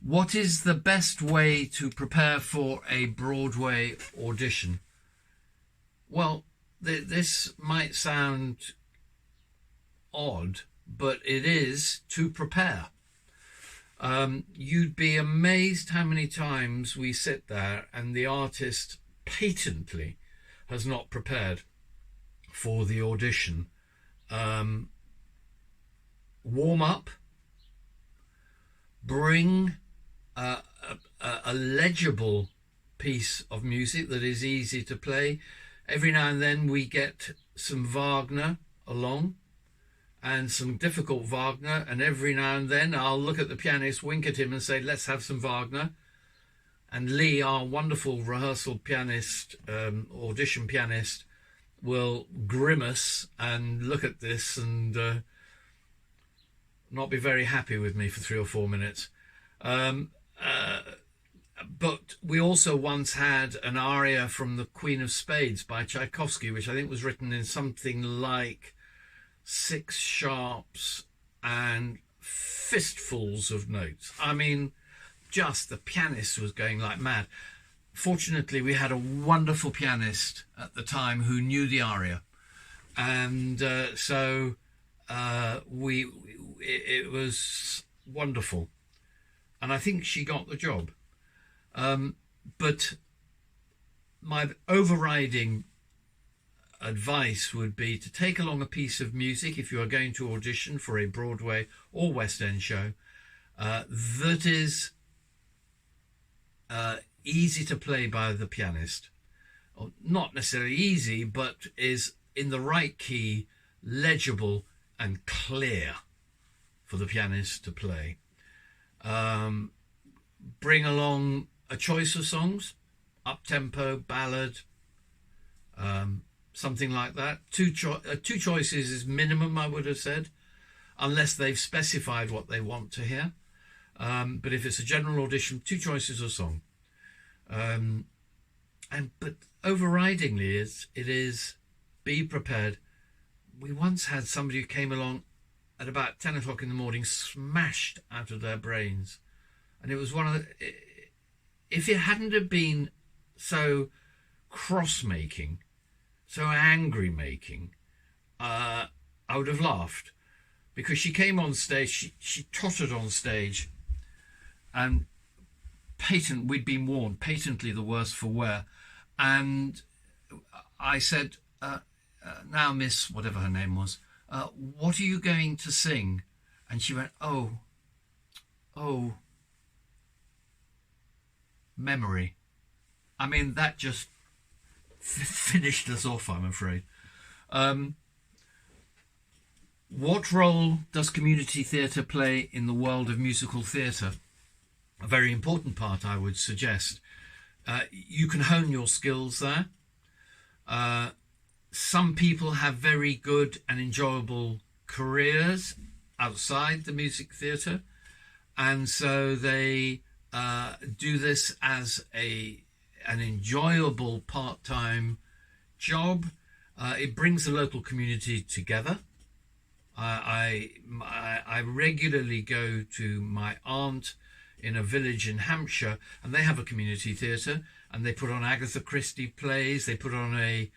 What is the best way to prepare for a Broadway audition? Well, this might sound odd, but it is to prepare. You'd be amazed how many times we sit there and the artist patently has not prepared for the audition. Warm up, bring a legible piece of music that is easy to play. Every now and then we get some Wagner along and some difficult Wagner, and every now and then I'll look at the pianist, wink at him and say, let's have some Wagner. And Lee, our wonderful rehearsal pianist, audition pianist, will grimace and look at this and not be very happy with me for 3 or 4 minutes. But we also once had an aria from the Queen of Spades by Tchaikovsky, which I think was written in something like 6 sharps and fistfuls of notes. I mean, just the pianist was going like mad. Fortunately, we had a wonderful pianist at the time who knew the aria, and so it was wonderful, and I think she got the job. But my overriding advice would be to take along a piece of music if you are going to audition for a Broadway or West End show that is easy to play by the pianist. Or not necessarily easy, but is in the right key, legible and clear for the pianist to play. Bring along a choice of songs, up-tempo, ballad, something like that. Two choices is minimum, I would have said, unless they've specified what they want to hear. But if it's a general audition, 2 choices of song. But overridingly, it is be prepared. We once had somebody who came along at about 10 o'clock in the morning, smashed out of their brains. And it was one of the... If it hadn't have been so cross-making, so angry-making, I would have laughed. Because she came on stage, she tottered on stage, and we'd been warned, patently the worse for wear. And I said, now Miss, whatever her name was, what are you going to sing? And she went, oh, memory. I mean, that just finished us off, I'm afraid. What role does community theatre play in the world of musical theatre? A very important part, I would suggest. You can hone your skills there. Some people have very good and enjoyable careers outside the music theatre, and so they do this as an enjoyable part-time job. It brings the local community together. I regularly go to my aunt in a village in Hampshire, and they have a community theatre, and they put on Agatha Christie plays. They put on a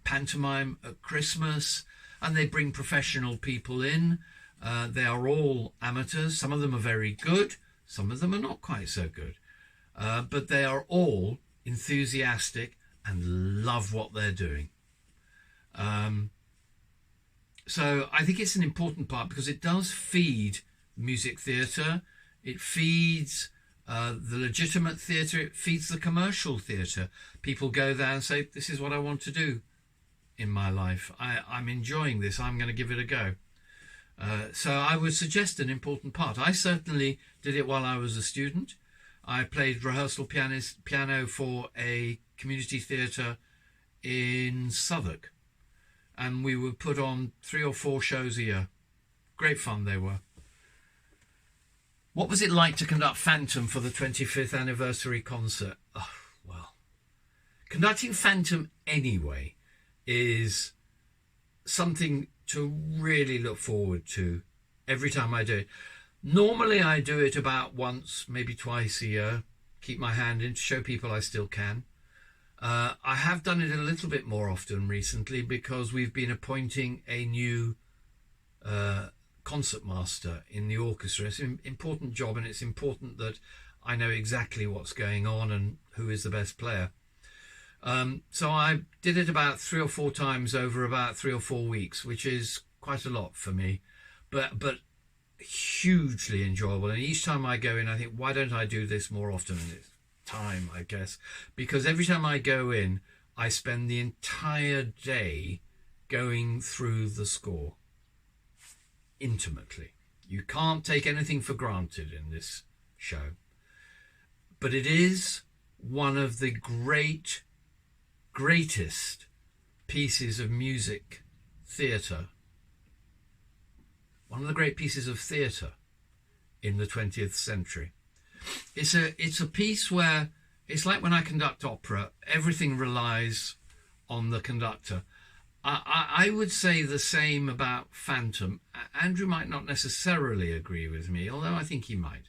pantomime at Christmas, and they bring professional people in. They are all amateurs. Some of them are very good. Some of them are not quite so good. But they are all enthusiastic and love what they're doing. So I think it's an important part because it does feed music theatre. It feeds the legitimate theatre. It feeds the commercial theatre. People go there and say, this is what I want to do in my life. I'm enjoying this. I'm going to give it a go. So I would suggest an important part. I certainly did it while I was a student. I played rehearsal piano for a community theatre in Southwark, and we would put on 3 or 4 shows a year. Great fun they were. What was it like to conduct Phantom for the 25th anniversary concert? Oh, well, conducting Phantom anyway is something to really look forward to every time I do it. Normally I do it about once, maybe twice a year, keep my hand in to show people I still can. I have done it a little bit more often recently because we've been appointing a new concertmaster in the orchestra. It's an important job, and it's important that I know exactly what's going on and who is the best player. So I did it about 3 or 4 times over about 3 or 4 weeks, which is quite a lot for me, but hugely enjoyable. And each time I go in, I think, why don't I do this more often? And it's time, I guess, because every time I go in, I spend the entire day going through the score intimately. You can't take anything for granted in this show, but it is one of the greatest pieces of music theatre, one of the great pieces of theatre in the 20th century. It's a piece where it's like when I conduct opera, everything relies on the conductor. I would say the same about Phantom. Andrew might not necessarily agree with me, although I think he might.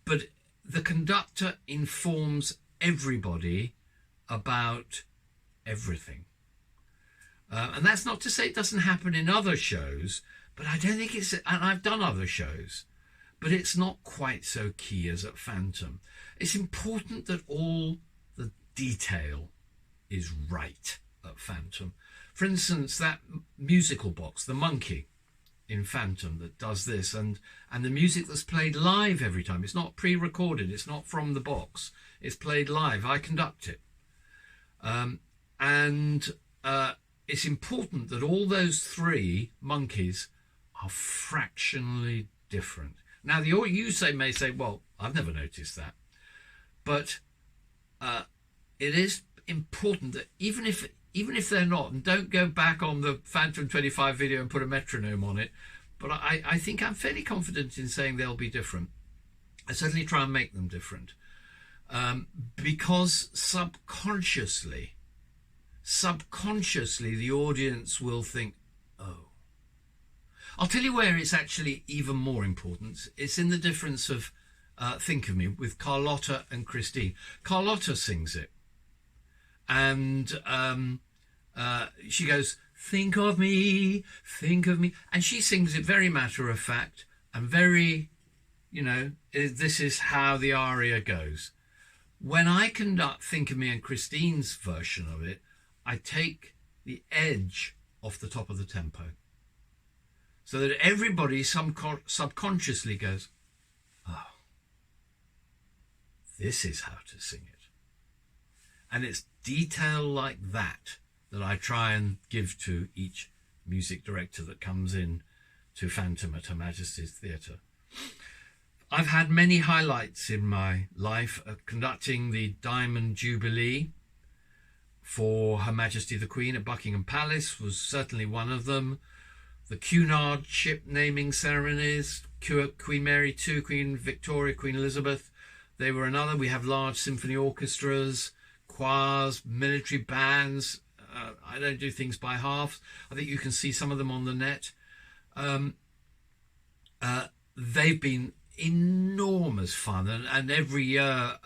But the conductor informs everybody about everything. And that's not to say it doesn't happen in other shows, but I don't think it's, and I've done other shows, but it's not quite so key as at Phantom. It's important that all the detail is right at Phantom. For instance, that musical box, the monkey in Phantom that does this, and the music that's played live every time. It's not pre-recorded, it's not from the box, it's played live. I conduct it. It's important that all those 3 monkeys are fractionally different. Now, you may say, well, I've never noticed that. But it is important that even if they're not, and don't go back on the Phantom 25 video and put a metronome on it, but I think I'm fairly confident in saying they'll be different. I certainly try and make them different. Because subconsciously, the audience will think, oh. I'll tell you where it's actually even more important. It's in the difference of Think of Me with Carlotta and Christine. Carlotta sings it, and she goes, think of me, and she sings it very matter of fact and very, this is how the aria goes. When I conduct Think of Me and Christine's version of it, I take the edge off the top of the tempo, so that everybody subconsciously goes, oh, this is how to sing it. And it's detail like that I try and give to each music director that comes in to Phantom at Her Majesty's Theatre. I've had many highlights in my life. Conducting the Diamond Jubilee for Her Majesty the Queen at Buckingham Palace was certainly one of them. The Cunard ship naming ceremonies, Queen Mary II, Queen Victoria, Queen Elizabeth, they were another. We have large symphony orchestras, choirs, military bands. I don't do things by halves. I think you can see some of them on the net. They've been enormous fun, and every year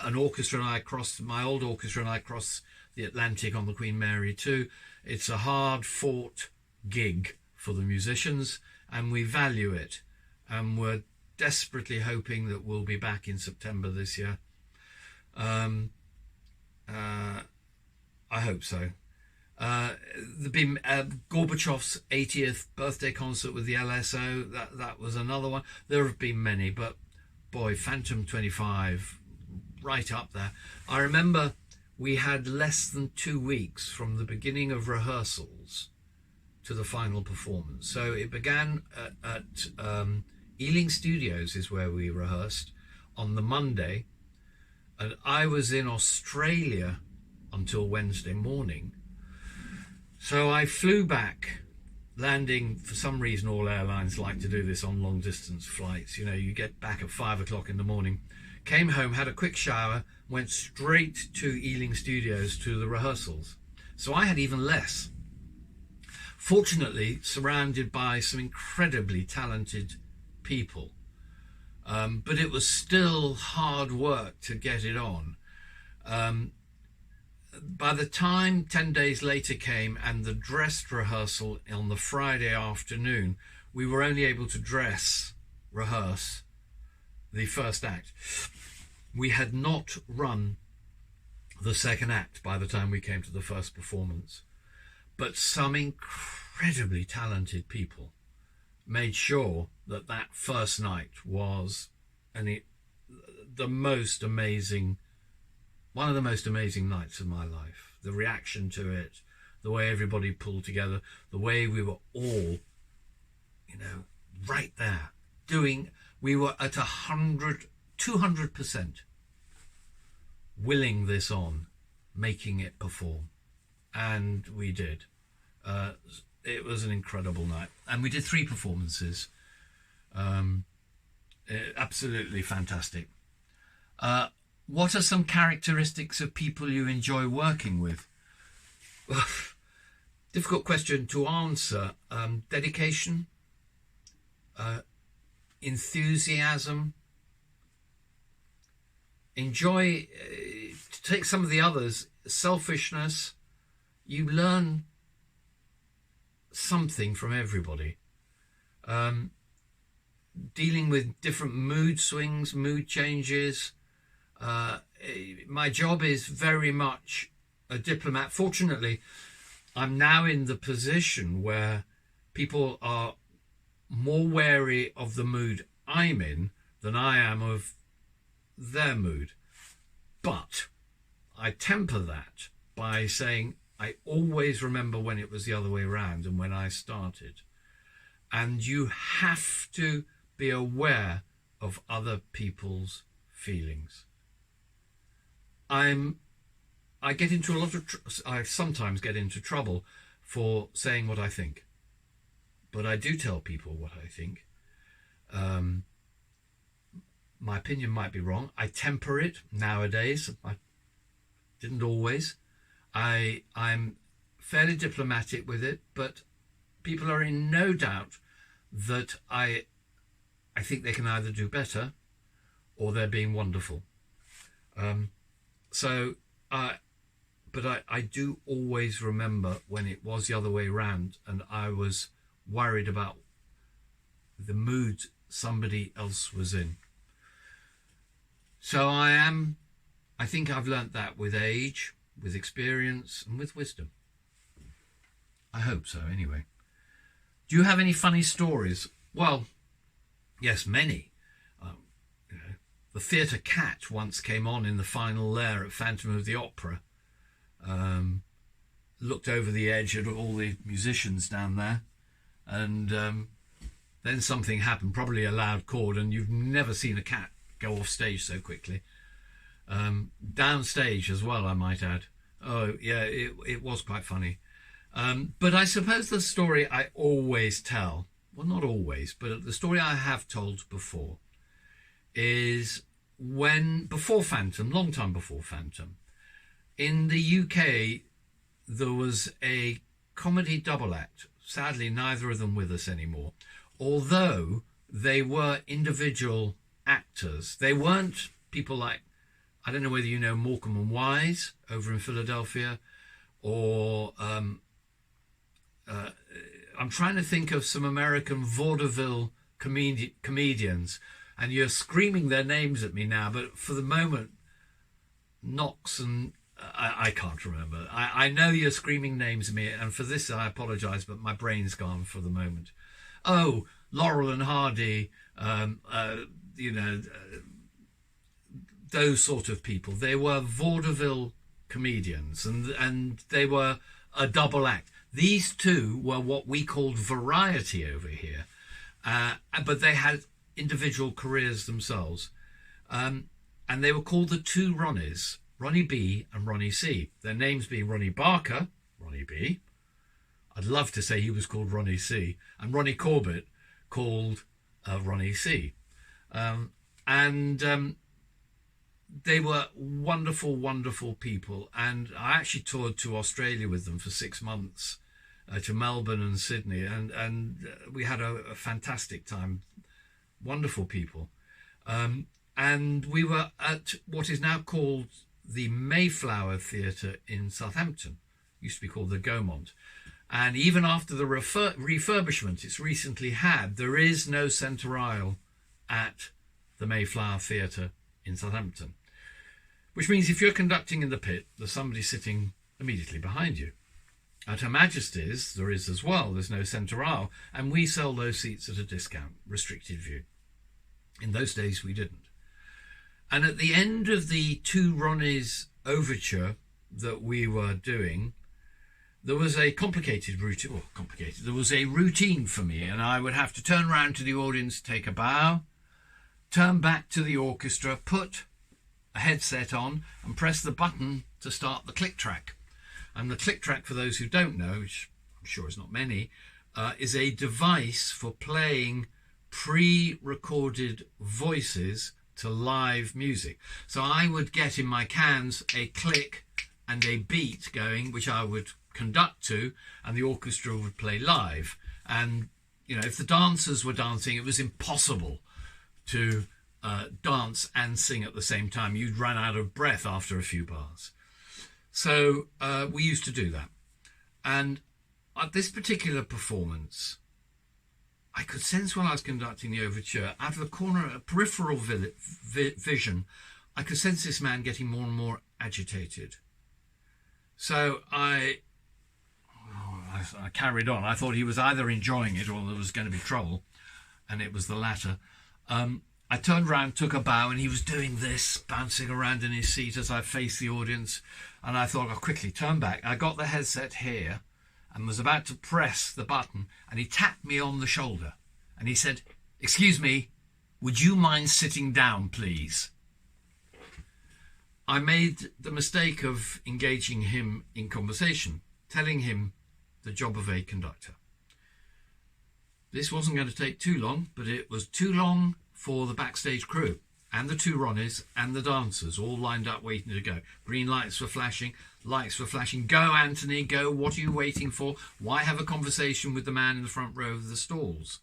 an orchestra and I cross, my old orchestra and I cross the Atlantic on the Queen Mary II. It's a hard-fought gig for the musicians, and we value it, and we're desperately hoping that we'll be back in September this year. I hope so. There'd been Gorbachev's 80th birthday concert with the LSO. That was another one. There have been many, but boy, Phantom 25, right up there. I remember we had less than 2 weeks from the beginning of rehearsals to the final performance. So it began at Ealing Studios is where we rehearsed on the Monday, and I was in Australia until Wednesday morning. So I flew back, landing, for some reason all airlines like to do this on long distance flights. You get back at 5 o'clock in the morning, came home, had a quick shower, went straight to Ealing Studios to the rehearsals. So I had even less. Fortunately, surrounded by some incredibly talented people. But it was still hard work to get it on. By the time 10 days later came and the dress rehearsal on the Friday afternoon, we were only able to rehearse the first act. We had not run the second act by the time we came to the first performance. But some incredibly talented people made sure that that first night was the most amazing, one of the most amazing nights of my life. The reaction to it, the way everybody pulled together, the way we were all, right there we were at 200% willing this on, making it perform. And we did. It was an incredible night. And we did 3 performances. Absolutely fantastic. What are some characteristics of people you enjoy working with? Difficult question to answer. Dedication, enthusiasm. Enjoy, to take some of the others, selfishness. You learn something from everybody. Dealing with different mood swings, mood changes. My job is very much a diplomat. Fortunately, I'm now in the position where people are more wary of the mood I'm in than I am of their mood. But I temper that by saying I always remember when it was the other way around and when I started. And you have to be aware of other people's feelings. I get into a lot of I sometimes get into trouble for saying what I think, but I do tell people what I think. My opinion might be wrong. I temper it nowadays. I didn't always. I'm fairly diplomatic with it, but people are in no doubt that I think they can either do better or they're being wonderful. But I do always remember when it was the other way around and I was worried about the mood somebody else was in. So I think I've learnt that with age, with experience, and with wisdom. I hope so, anyway. Do you have any funny stories? Well, yes, many. The theatre cat once came on in the final there at Phantom of the Opera. Looked over the edge at all the musicians down there, and then something happened, probably a loud chord, and you've never seen a cat go off stage so quickly. Downstage as well, I might add. Oh yeah, it was quite funny. But I suppose the story I always tell, well, not always, but the story I have told before is before Phantom, long time before Phantom, in the UK, there was a comedy double act. Sadly, neither of them with us anymore. Although they were individual actors. They weren't people like, I don't know whether you know Morecambe and Wise over in Philadelphia, or I'm trying to think of some American vaudeville comedians, and you're screaming their names at me now, but for the moment, Knox and I can't remember. I know you're screaming names at me, and for this I apologise, but my brain's gone for the moment. Oh, Laurel and Hardy, those sort of people. They were vaudeville comedians, and they were a double act. These two were what we called variety over here, but they had individual careers themselves, and they were called the two Ronnies, Ronnie B and Ronnie C. Their names being Ronnie Barker, Ronnie B. I'd love to say he was called Ronnie C, and Ronnie Corbett called Ronnie C. They were wonderful, wonderful people, and I actually toured to Australia with them for 6 months, to Melbourne and Sydney, and we had a fantastic time. wonderful people. And we were at what is now called the Mayflower Theatre in Southampton. Used to be called the Gaumont. And even after the refurbishment it's recently had, there is no centre aisle at the Mayflower Theatre in Southampton. Which means if you're conducting in the pit, there's somebody sitting immediately behind you. At Her Majesty's, there is as well. There's no centre aisle. And we sell those seats at a discount, restricted view. In those days, we didn't. And at the end of the Two Ronnies overture that we were doing, there was a complicated routine. There was a routine for me, and I would have to turn around to the audience, take a bow, turn back to the orchestra, put a headset on, and press the button to start the click track. And the click track, for those who don't know, which I'm sure is not many, is a device for playing pre-recorded voices to live music. So I would get in my cans a click and a beat going, which I would conduct to, and the orchestra would play live. And, you know, if the dancers were dancing, it was impossible to dance and sing at the same time. You'd run out of breath after a few bars. So we used to do that. And at this particular performance, I could sense while I was conducting the overture, out of the corner, a peripheral vision, I could sense this man getting more and more agitated. So I carried on. I thought he was either enjoying it or there was going to be trouble, and it was the latter. I turned around, took a bow, and he was doing this, bouncing around in his seat as I faced the audience, and I thought I'll quickly turn back. I got the headset here and was about to press the button, and he tapped me on the shoulder, and he said, "Excuse me, would you mind sitting down, please?" I made the mistake of engaging him in conversation, telling him the job of a conductor. This wasn't going to take too long, but it was too long for the backstage crew and the Two Ronnies and the dancers all lined up waiting to go. Green lights were flashing, lights were flashing. Go, Anthony, go. What are you waiting for? Why have a conversation with the man in the front row of the stalls?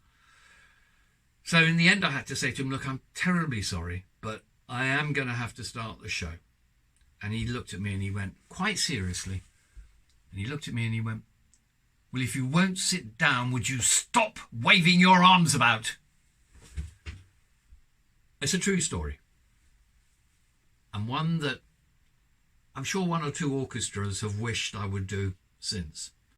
So in the end, I had to say to him, "Look, I'm terribly sorry, but I am going to have to start the show." And he looked at me and he went, quite seriously, and he looked at me and he went, "Well, if you won't sit down, would you stop waving your arms about?" It's a true story, and one that I'm sure one or two orchestras have wished I would do since.